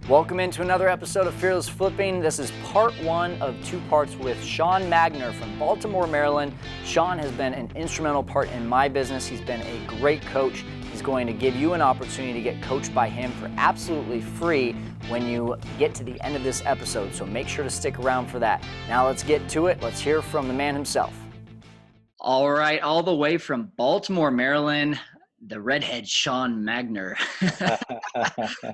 Welcome into another episode of Fearless Flipping. This is part one of two parts with Shaun Magner from Baltimore, Maryland. Shaun has been an instrumental part in my business. He's been a great coach. He's going to give you an opportunity to get coached by him for absolutely free when you get to the end of this episode. So make sure to stick around for that. Now let's get to it. Let's hear from the man himself. All right, all the way from Baltimore, Maryland, the redhead Shaun Magner.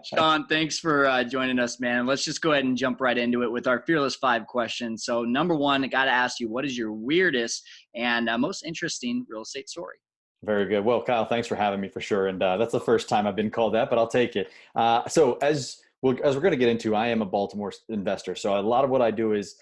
Shaun, thanks for joining us, man. Let's just go ahead and jump right into it with our Fearless 5 questions. So number one, I got to ask you, what is your weirdest and most interesting real estate story? Very good. Well, Kyle, thanks for having me for sure. And that's the first time I've been called that, but I'll take it. So as we're going to get into, I am a Baltimore investor. So a lot of what I do is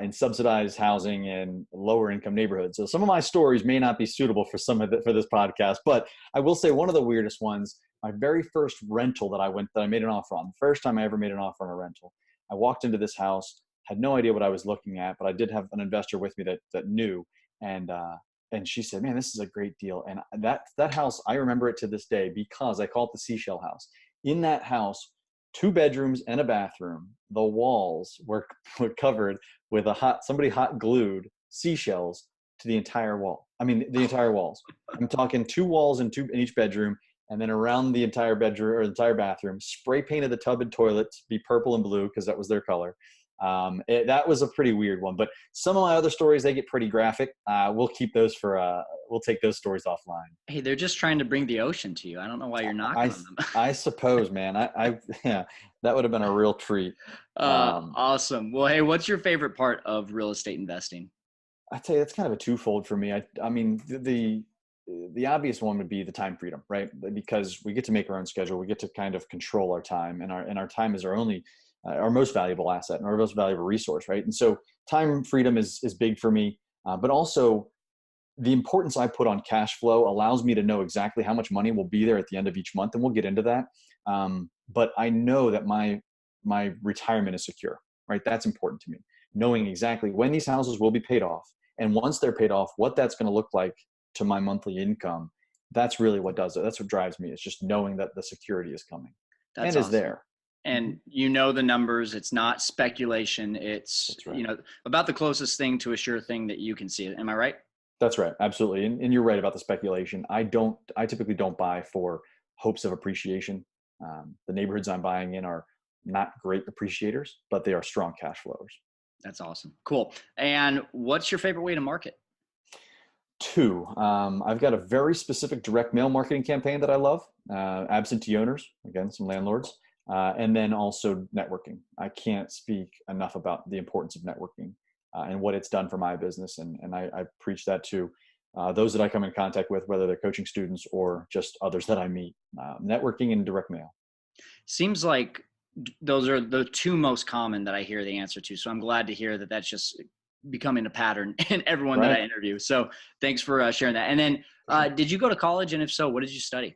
in subsidized housing and lower income neighborhoods. So some of my stories may not be suitable for for this podcast, but I will say one of the weirdest ones, my very first rental that I made an offer on, the first time I ever made an offer on a rental. I walked into this house, had no idea what I was looking at, but I did have an investor with me that knew. And she said, man, this is a great deal. And that house, I remember it to this day because I call it the seashell house. In that house, 2 bedrooms and a bathroom, the walls were covered with somebody hot glued seashells to the entire wall. I mean, the entire walls. I'm talking 2 walls in each bedroom, and then around the entire bedroom or entire bathroom, spray painted the tub and toilet to be purple and blue because that was their color. That was a pretty weird one, but some of my other stories, they get pretty graphic. We'll keep those we'll take those stories offline. Hey, they're just trying to bring the ocean to you. I don't know why you're knocking on them. I suppose, man. Yeah, that would have been a real treat. Awesome. Well, hey, what's your favorite part of real estate investing? I'd say that's kind of a twofold for me. I mean, the obvious one would be the time freedom, right? Because we get to make our own schedule. We get to kind of control our time, and our time is our most valuable asset and our most valuable resource, right? And so time freedom is big for me, but also the importance I put on cash flow allows me to know exactly how much money will be there at the end of each month, and we'll get into that. But I know that my retirement is secure, right? That's important to me. Knowing exactly when these houses will be paid off, and once they're paid off, what that's going to look like to my monthly income. That's really what does it. That's what drives me. It's just knowing that the security is coming and is there. And you know the numbers. It's not speculation. It's right. About the closest thing to a sure thing that you can see it. Am I right? That's right. Absolutely. And you're right about the speculation. I typically don't buy for hopes of appreciation. The neighborhoods I'm buying in are not great appreciators, but they are strong cash flowers. That's awesome. Cool. And what's your favorite way to market? 2. I've got a very specific direct mail marketing campaign that I love. Absentee owners, again, some landlords. And then also networking. I can't speak enough about the importance of networking and what it's done for my business. And I preach that to those that I come in contact with, whether they're coaching students or just others that I meet. Networking and direct mail. Seems like those are the 2 most common that I hear the answer to. So I'm glad to hear that that's just becoming a pattern in everyone that I interview. So thanks for sharing that. And then did you go to college? And if so, what did you study?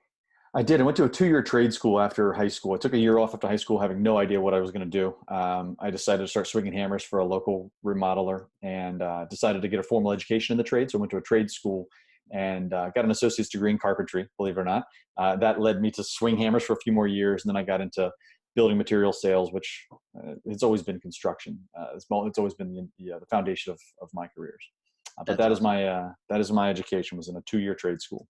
I did. I went to a 2-year trade school after high school. I took a year off after high school, having no idea what I was going to do. I decided to start swinging hammers for a local remodeler and decided to get a formal education in the trade. So I went to a trade school and got an associate's degree in carpentry, believe it or not. That led me to swing hammers for a few more years. And then I got into building material sales, which it's always been construction. It's always been the foundation of my careers. But that awesome. is my education, was in a 2-year trade school.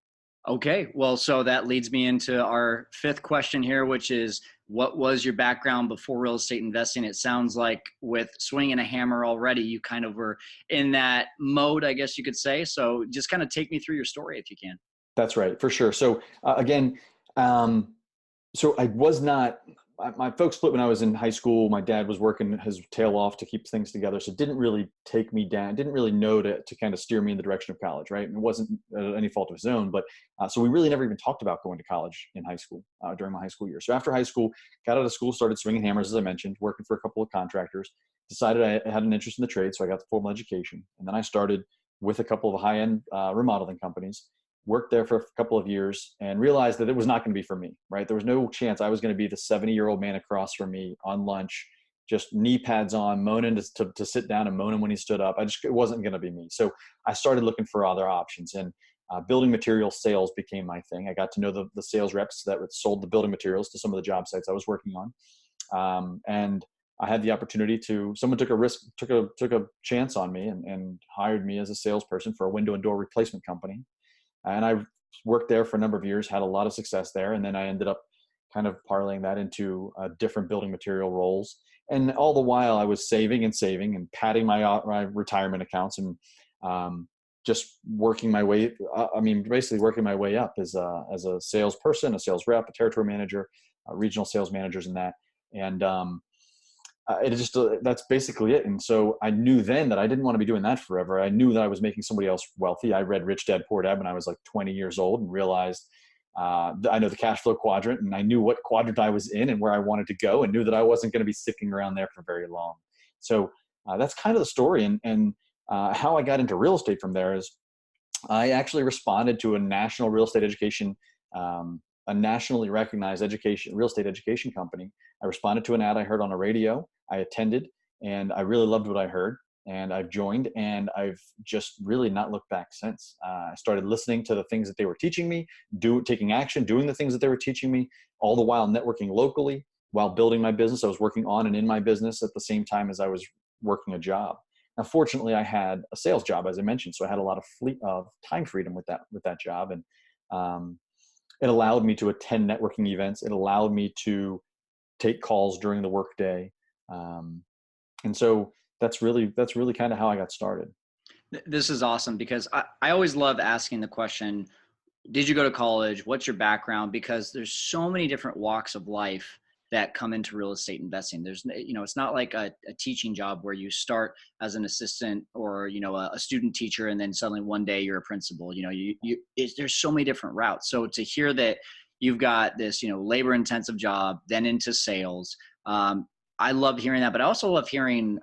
Okay, well, so that leads me into our 5th question here, which is, what was your background before real estate investing? It sounds like with swinging a hammer already, you kind of were in that mode, I guess you could say. So just kind of take me through your story if you can. That's right, for sure. So again, so I was not, my folks split when I was in high school. My dad was working his tail off to keep things together. So it didn't really take me down, didn't really know to kind of steer me in the direction of college, right? And it wasn't any fault of his own, but so we really never even talked about going to college in high school during my high school years. So after high school, got out of school, started swinging hammers, as I mentioned, working for a couple of contractors, decided I had an interest in the trade. So I got the formal education. And then I started with a couple of high-end remodeling companies, worked there for a couple of years and realized that it was not going to be for me, right? There was no chance I was going to be the 70-year-old man across from me on lunch, just knee pads on, moaning to sit down and moaning when he stood up. It wasn't going to be me. So I started looking for other options, and building material sales became my thing. I got to know the sales reps that sold the building materials to some of the job sites I was working on. And I had the opportunity someone took a risk, took a chance on me and hired me as a salesperson for a window and door replacement company. And I worked there for a number of years, had a lot of success there. And then I ended up kind of parlaying that into different building material roles. And all the while I was saving and padding my retirement accounts and just working my way. Basically working my way up as a salesperson, a sales rep, a territory manager, regional sales managers, and that. And that's basically it. And so I knew then that I didn't want to be doing that forever. I knew that I was making somebody else wealthy. I read Rich Dad Poor Dad when I was like 20 years old and realized I know the cash flow quadrant, and I knew what quadrant I was in and where I wanted to go, and knew that I wasn't going to be sticking around there for very long. So that's kind of the story. And how I got into real estate from there is I actually responded to a national real estate education, a nationally recognized real estate education company. I responded to an ad I heard on the radio. I attended, and I really loved what I heard, and I've joined, and I've just really not looked back since. I started listening to the things that they were teaching me, taking action, doing the things that they were teaching me, all the while networking locally while building my business. I was working on and in my business at the same time as I was working a job. Now, fortunately, I had a sales job, as I mentioned, so I had a lot of time freedom with that job, and it allowed me to attend networking events. It allowed me to take calls during the workday. And so that's really kind of how I got started. This is awesome because I always love asking the question, did you go to college? What's your background? Because there's so many different walks of life that come into real estate investing. There's, it's not like a teaching job where you start as an assistant or, a student teacher, and then suddenly one day you're a principal. There's so many different routes. So to hear that you've got this, labor intensive job, then into sales, I love hearing that, but I also love hearing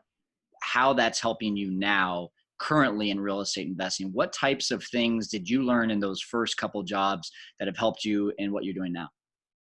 how that's helping you now currently in real estate investing. What types of things did you learn in those first couple jobs that have helped you in what you're doing now?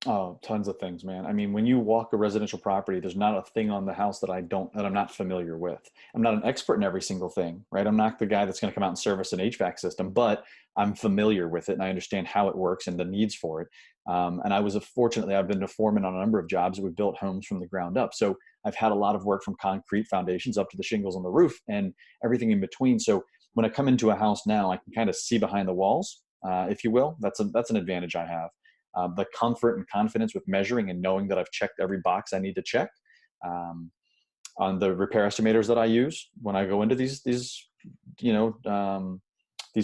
Oh, tons of things, man. I mean, when you walk a residential property, there's not a thing on the house that I'm not familiar with. I'm not an expert in every single thing, right? I'm not the guy that's going to come out and service an HVAC system, but I'm familiar with it and I understand how it works and the needs for it. And fortunately, I've been a foreman on a number of jobs. We've built homes from the ground up. So I've had a lot of work from concrete foundations up to the shingles on the roof and everything in between. So when I come into a house now, I can kind of see behind the walls, if you will. That's an advantage I have. The comfort and confidence with measuring and knowing that I've checked every box I need to check. On the repair estimators that I use when I go into these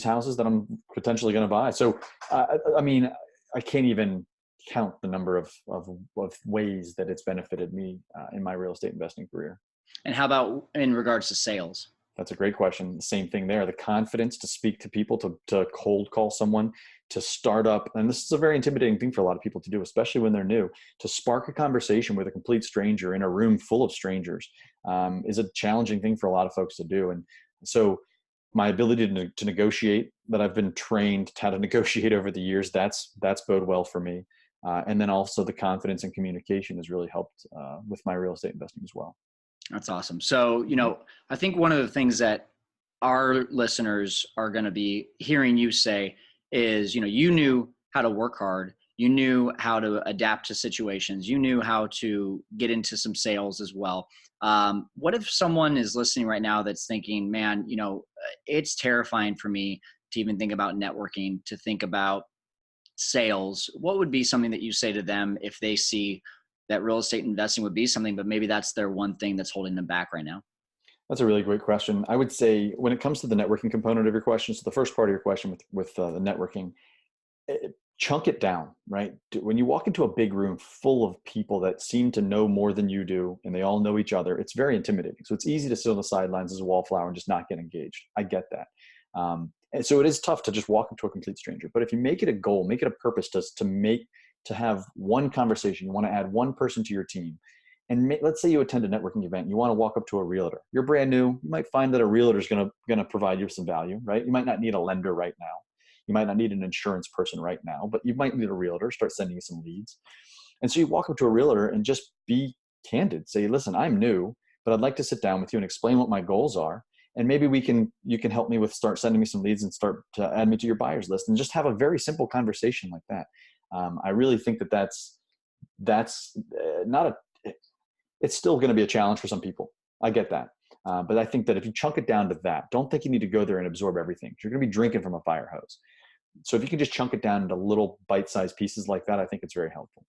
houses that I'm potentially going to buy. So, I can't even count the number of ways that it's benefited me in my real estate investing career. And how about in regards to sales? That's a great question. The same thing there. The confidence to speak to people, to cold call someone, to start up. And this is a very intimidating thing for a lot of people to do, especially when they're new. To spark a conversation with a complete stranger in a room full of strangers is a challenging thing for a lot of folks to do. And so my ability to negotiate, that I've been trained how to negotiate over the years, that's bode well for me. And then also the confidence and communication has really helped with my real estate investing as well. That's awesome. So, I think one of the things that our listeners are going to be hearing you say is, you knew how to work hard. You knew how to adapt to situations. You knew how to get into some sales as well. What if someone is listening right now that's thinking, man, it's terrifying for me to even think about networking, to think about sales? What would be something that you say to them if they see that real estate investing would be something, but maybe that's their one thing that's holding them back right now? That's a really great question. I would say when it comes to the networking component of your question, so the first part of your question with the networking, chunk it down, right? When you walk into a big room full of people that seem to know more than you do, and they all know each other, it's very intimidating. So it's easy to sit on the sidelines as a wallflower and just not get engaged. I get that. And so it is tough to just walk into a complete stranger. But if you make it a goal, make it a purpose to have one conversation, you want to add one person to your team. And let's say you attend a networking event, you want to walk up to a realtor. You're brand new. You might find that a realtor is going to provide you with some value, right? You might not need a lender right now. You might not need an insurance person right now, but you might need a realtor. Start sending you some leads. And so you walk up to a realtor and just be candid. Say, listen, I'm new, but I'd like to sit down with you and explain what my goals are. And maybe you can help me with start sending me some leads and start to add me to your buyers list, and just have a very simple conversation like that. I really think that's not It's still going to be a challenge for some people. I get that. But I think that if you chunk it down to that, don't think you need to go there and absorb everything. You're going to be drinking from a fire hose. So if you can just chunk it down into little bite-sized pieces like that, I think it's very helpful.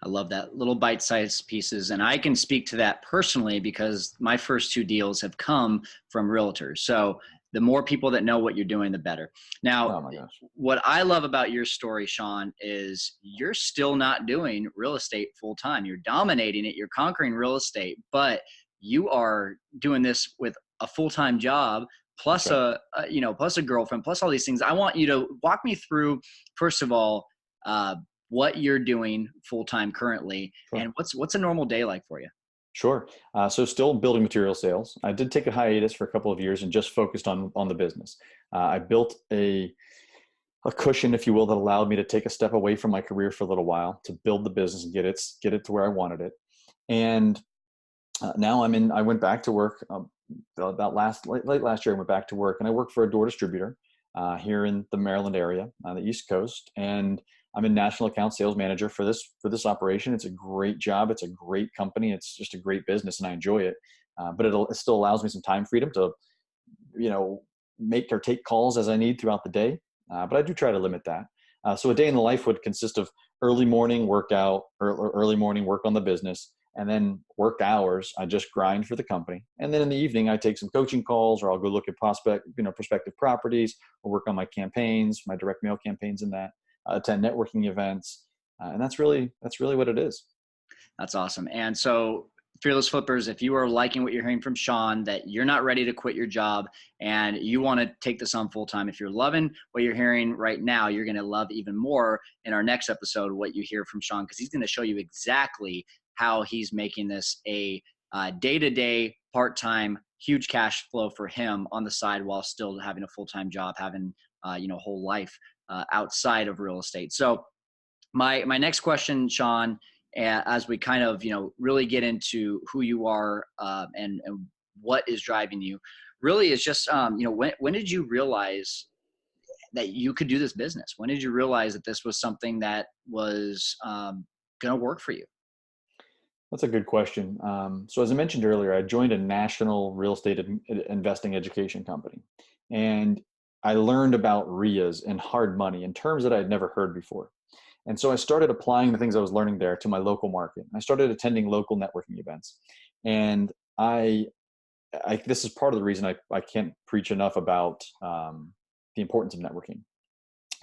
I love that, little bite-sized pieces. And I can speak to that personally because my first 2 deals have come from realtors. So the more people that know what you're doing, the better. Now, Oh my gosh. what I love about your story, Shaun, is you're still not doing real estate full time. You're dominating it. You're conquering real estate, but you are doing this with a full-time job That's plus right. plus a girlfriend, plus all these things. I want you to walk me through, first of all, what you're doing full time currently, Sure. and what's a normal day like for you? Sure. So still building material sales. I did take a hiatus for a couple of years and just focused on the business. I built a cushion, if you will, that allowed me to take a step away from my career for a little while to build the business and get it to where I wanted it. And now I went back to work about late last year. I went back to work and I work for a door distributor here in the Maryland area on the East Coast. And I'm a national account sales manager for this operation. It's a great job. It's a great company. It's just a great business and I enjoy it. But it still allows me some time freedom to, make or take calls as I need throughout the day. But I do try to limit that. So a day in the life would consist of early morning workout or early morning work on the business, and then work hours. I just grind for the company. And then in the evening, I take some coaching calls, or I'll go look at prospective properties, or work on my campaigns, my direct mail campaigns, and that attend networking events. And that's really what it is. That's awesome. And so, Fearless Flippers, if you are liking what you're hearing from Shaun, that you're not ready to quit your job and you want to take this on full time, if you're loving what you're hearing right now, you're going to love even more in our next episode what you hear from Shaun, because he's going to show you exactly how he's making this a day-to-day, part-time, huge cash flow for him on the side while still having a full-time job, having a whole life outside of real estate. So my next question, Shaun, as we kind of really get into who you are and what is driving you, really is just when did you realize that you could do this business? When did you realize that this was something that was going to work for you? That's a good question. So as I mentioned earlier, I joined a national real estate investing education company, and I learned about RIAs and hard money in terms that I had never heard before. And so I started applying the things I was learning there to my local market. I started attending local networking events. And this is part of the reason I can't preach enough about the importance of networking.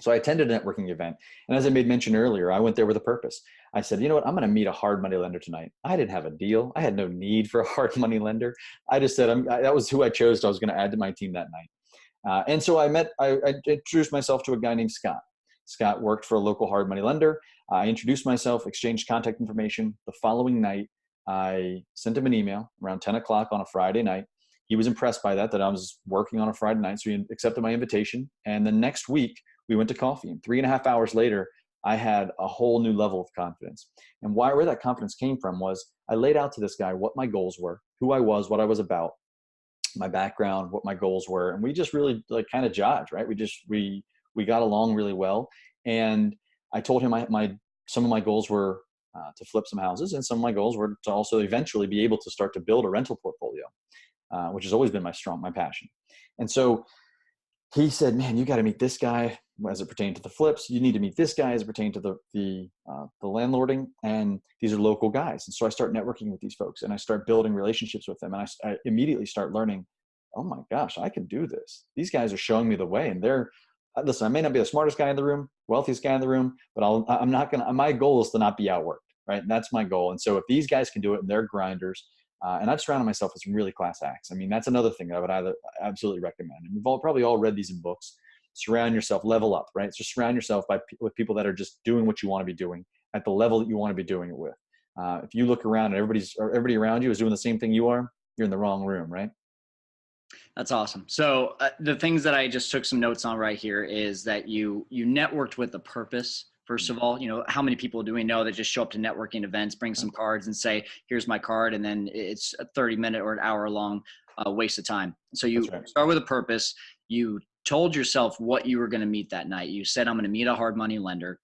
So I attended a networking event. And as I made mention earlier, I went there with a purpose. I said, you know what, I'm going to meet a hard money lender tonight. I didn't have a deal. I had no need for a hard money lender. I just said, that was who I chose. I was going to add to my team that night. And so I introduced myself to a guy named Scott. Scott worked for a local hard money lender. I introduced myself, exchanged contact information. The following night, I sent him an email around 10 o'clock on a Friday night. He was impressed by that I was working on a Friday night. So he accepted my invitation. And the next week, we went to coffee. And 3.5 hours later, I had a whole new level of confidence. And where that confidence came from was I laid out to this guy what my goals were, who I was, what I was about, my background, what my goals were. And we just really kind of judged, right? We got along really well. And I told him some of my goals were to flip some houses, and some of my goals were to also eventually be able to start to build a rental portfolio, which has always been my passion. And so he said, man, you got to meet this guy as it pertained to the flips. You need to meet this guy as it pertained to the landlording. And these are local guys. And so I start networking with these folks and I start building relationships with them. And I immediately start learning, oh my gosh, I can do this. These guys are showing me the way. And listen, I may not be the smartest guy in the room, wealthiest guy in the room, but my goal is to not be outworked, right? And that's my goal. And so if these guys can do it and they're grinders, and I've surrounded myself with some really class acts. I mean, that's another thing that I would absolutely recommend. And we've probably all read these in books. Surround yourself, level up, right? So surround yourself with people that are just doing what you want to be doing at the level that you want to be doing it with. If you look around and everybody around you is doing the same thing you are, you're in the wrong room, right? That's awesome. So the things that I just took some notes on right here is that you networked with a purpose. First of all, how many people do we know that just show up to networking events, bring some cards and say, here's my card. And then it's a 30-minute or an hour long waste of time. So you start with a purpose. You told yourself what you were going to meet that night. You said, I'm going to meet a hard money lender.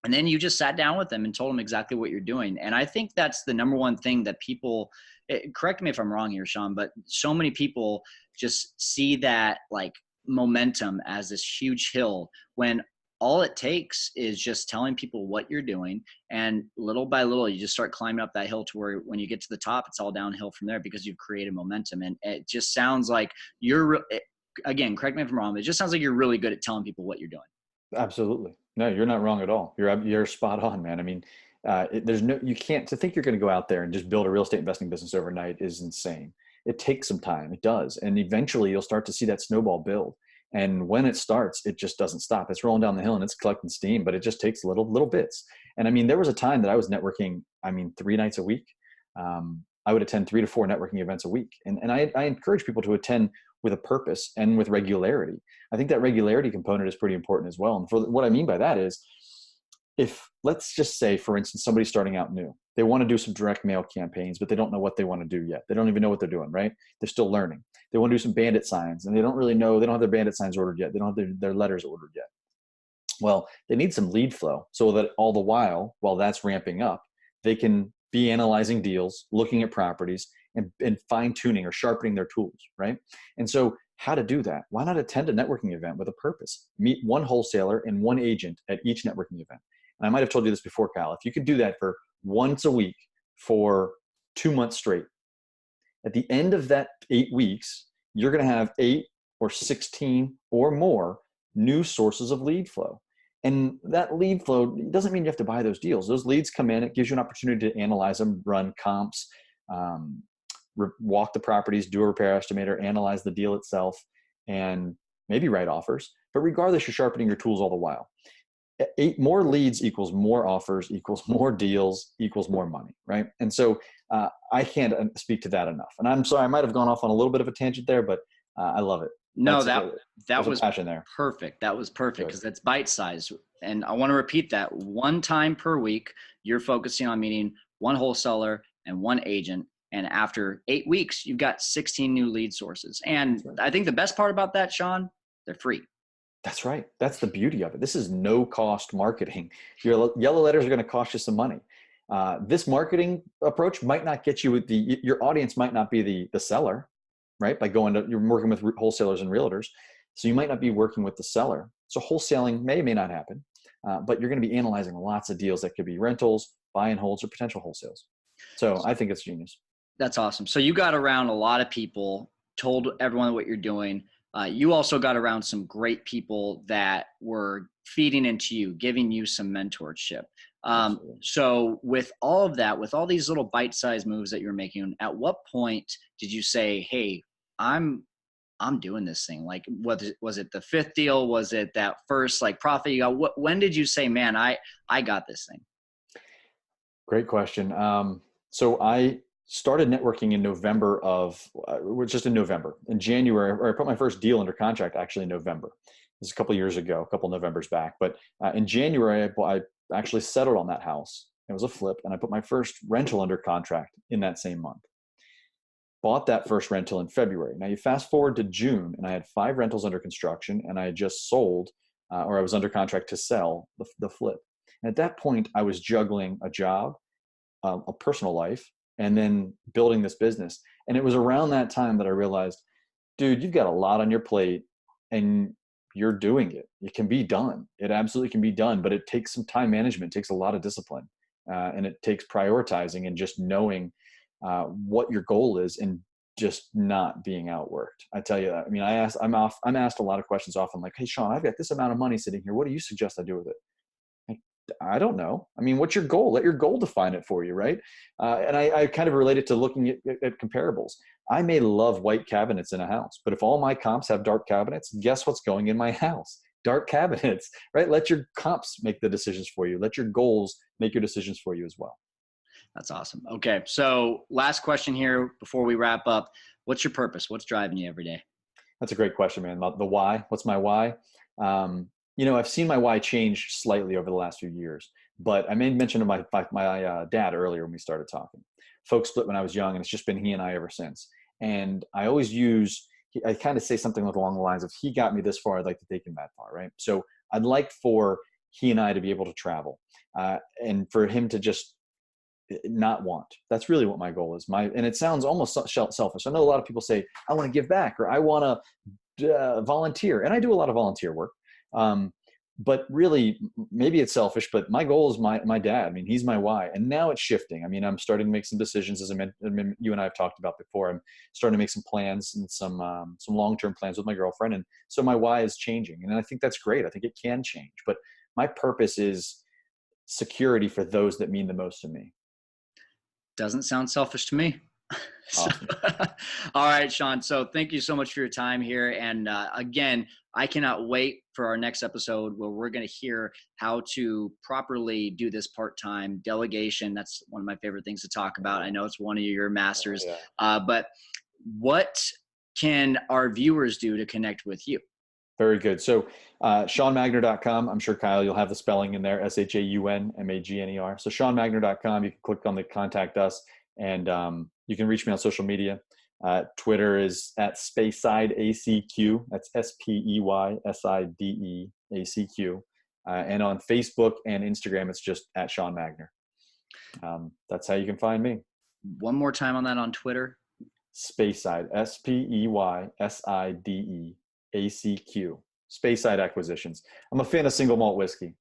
And then you just sat down with them and told them exactly what you're doing. And I think that's the number one thing that people, correct me if I'm wrong here, Shaun, but so many people just see that like momentum as this huge hill when all it takes is just telling people what you're doing. And little by little, you just start climbing up that hill to where when you get to the top, it's all downhill from there because you've created momentum. And it just sounds like again, correct me if I'm wrong, but it just sounds like you're really good at telling people what you're doing. Absolutely. No, you're not wrong at all. You're spot on, man. I mean, you can't, to think you're going to go out there and just build a real estate investing business overnight is insane. It takes some time. It does. And eventually you'll start to see that snowball build. And when it starts, it just doesn't stop. It's rolling down the hill and it's collecting steam, but it just takes little bits. And I mean, there was a time that I was networking, 3 nights a week. I would attend 3 to 4 networking events a week. And I encourage people to attend with a purpose and with regularity. I think that regularity component is pretty important as well. And for what I mean by that is, if let's just say, for instance, somebody's starting out new, they want to do some direct mail campaigns, but they don't know what they want to do yet. They don't even know what they're doing, right? They're still learning. They want to do some bandit signs and they don't really know, they don't have their bandit signs ordered yet. They don't have their letters ordered yet. Well, they need some lead flow so that all the while that's ramping up, they can be analyzing deals, looking at properties, and fine tuning or sharpening their tools, right? And so how to do that? Why not attend a networking event with a purpose? Meet one wholesaler and one agent at each networking event. And I might have told you this before, Kyle. If you could do that for once a week for 2 months straight, at the end of that 8 weeks, you're going to have 8 or 16 or more new sources of lead flow. And that lead flow doesn't mean you have to buy those deals. Those leads come in, it gives you an opportunity to analyze them, run comps, walk the properties, do a repair estimator, analyze the deal itself, and maybe write offers. But regardless, you're sharpening your tools all the while. 8 more leads equals more offers, equals more deals, equals more money, right? And so I can't speak to that enough. And I'm sorry, I might have gone off on a little bit of a tangent there, but I love it. No, that was passion there. Perfect. That was perfect because that's bite size. And I want to repeat that one time per week, you're focusing on meeting one wholesaler and one agent. And after 8 weeks, you've got 16 new lead sources. And I think the best part about that, Shaun, they're free. That's right. That's the beauty of it. This is no cost marketing. Your yellow letters are going to cost you some money. This marketing approach might not get you your audience might not be the seller, right? You're working with wholesalers and realtors. So you might not be working with the seller. So wholesaling may not happen, but you're going to be analyzing lots of deals that could be rentals, buy and holds, or potential wholesales. So I think it's genius. That's awesome. So you got around a lot of people, told everyone what you're doing. You also got around some great people that were feeding into you, giving you some mentorship. So with all of that, with all these little bite-sized moves that you're making, at what point did you say, hey, I'm doing this thing? Like, was it the 5th deal? Was it that first like profit you got? When did you say, man, I got this thing? Great question. So I started networking in November just in November. In January, or I put my first deal under contract actually in November. This is a couple of years ago, a couple of Novembers back. But in January, I actually settled on that house. It was a flip, and I put my first rental under contract in that same month. Bought that first rental in February. Now you fast forward to June, and I had 5 rentals under construction, and I had just sold, or I was under contract to sell the flip. And at that point, I was juggling a job, a personal life, and then building this business. And it was around that time that I realized, dude, you've got a lot on your plate and you're doing it. It can be done. It absolutely can be done, but it takes some time management. It takes a lot of discipline, and it takes prioritizing and just knowing what your goal is and just not being outworked. I tell you that. I mean, I'm asked a lot of questions often like, hey, Shaun, I've got this amount of money sitting here. What do you suggest I do with it? I don't know. I mean, what's your goal? Let your goal define it for you, right? And I kind of relate it to looking at comparables. I may love white cabinets in a house, but if all my comps have dark cabinets, guess what's going in my house? Dark cabinets, right? Let your comps make the decisions for you. Let your goals make your decisions for you as well. That's awesome. Okay. So last question here before we wrap up. What's your purpose? What's driving you every day? That's a great question, man. The why. What's my why? I've seen my why change slightly over the last few years, but I made mention of my dad earlier when we started talking. Folks split when I was young, and it's just been he and I ever since. And I always I kind of say something along the lines of, he got me this far, I'd like to take him that far, right? So I'd like for he and I to be able to travel, and for him to just not want. That's really what my goal is. And it sounds almost selfish. I know a lot of people say, I want to give back, or I want to volunteer. And I do a lot of volunteer work. But really, maybe it's selfish, but my goal is my dad. I mean, he's my why. And now it's shifting. I mean, I'm starting to make some decisions, as you and I have talked about before. I'm starting to make some plans and some long-term plans with my girlfriend. And so my why is changing. And I think that's great. I think it can change. But my purpose is security for those that mean the most to me. Doesn't sound selfish to me. Awesome. All right, Shaun. So thank you so much for your time here. And again, I cannot wait for our next episode where we're going to hear how to properly do this part-time delegation. That's one of my favorite things to talk about. I know it's one of your masters, but what can our viewers do to connect with you? Very good. So ShaunMagner.com. I'm sure, Kyle, you'll have the spelling in there, ShaunMagner. So ShaunMagner.com, you can click on the contact us, and you can reach me on social media. Twitter is at SpeysideACQ. That's SpeysideACQ. And on Facebook and Instagram, it's just at Shaun Magner. That's how you can find me. One more time on that on Twitter. Speyside, SpeysideACQ. Speyside Acquisitions. I'm a fan of single malt whiskey.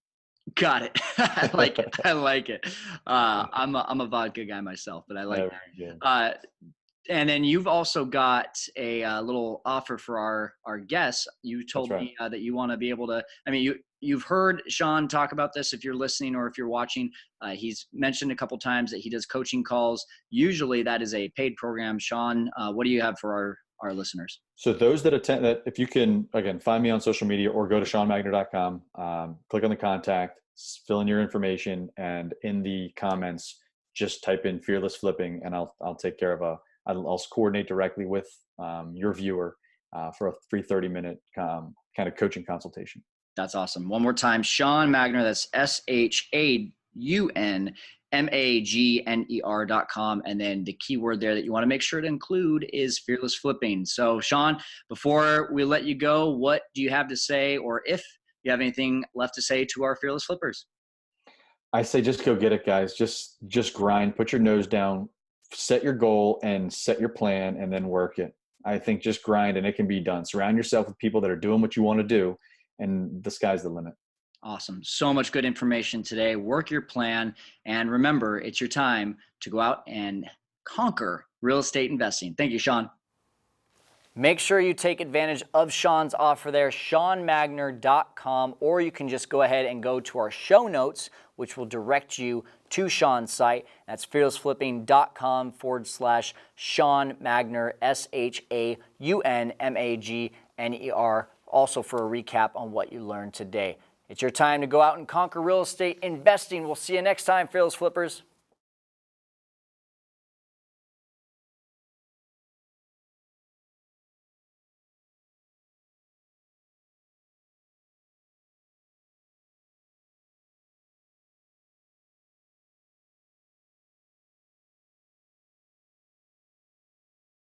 Got it. I like it. I like it. I'm a vodka guy myself, but I like it. And then you've also got a little offer for our guests. You told me that you want to be able to, I mean, you've heard Shaun talk about this if you're listening or if you're watching. He's mentioned a couple times that he does coaching calls. Usually that is a paid program. Shaun, what do you have for our listeners? So those that attend that, if you can, again, find me on social media or go to ShaunMagner.com, click on the contact, fill in your information, and in the comments, just type in Fearless Flipping, and I'll take care of I'll coordinate directly with your viewer for a free 30-minute kind of coaching consultation. That's awesome. One more time, Shaun Magner, that's ShaunMagner.com. And then the keyword there that you want to make sure to include is Fearless Flipping. So Shaun, before we let you go, what do you have to say, or if you have anything left to say to our Fearless Flippers? I say just go get it, guys. Just grind, put your nose down, set your goal and set your plan, and then work it. I think just grind and it can be done. Surround yourself with people that are doing what you want to do, and the sky's the limit. Awesome. So much good information today. Work your plan. And remember, it's your time to go out and conquer real estate investing. Thank you, Shaun. Make sure you take advantage of Shaun's offer there, ShaunMagner.com, or you can just go ahead and go to our show notes, which will direct you to Shaun's site. That's fearlessflipping.com/Shaun Magner, ShaunMagner, also for a recap on what you learned today. It's your time to go out and conquer real estate investing. We'll see you next time, Fearless Flippers.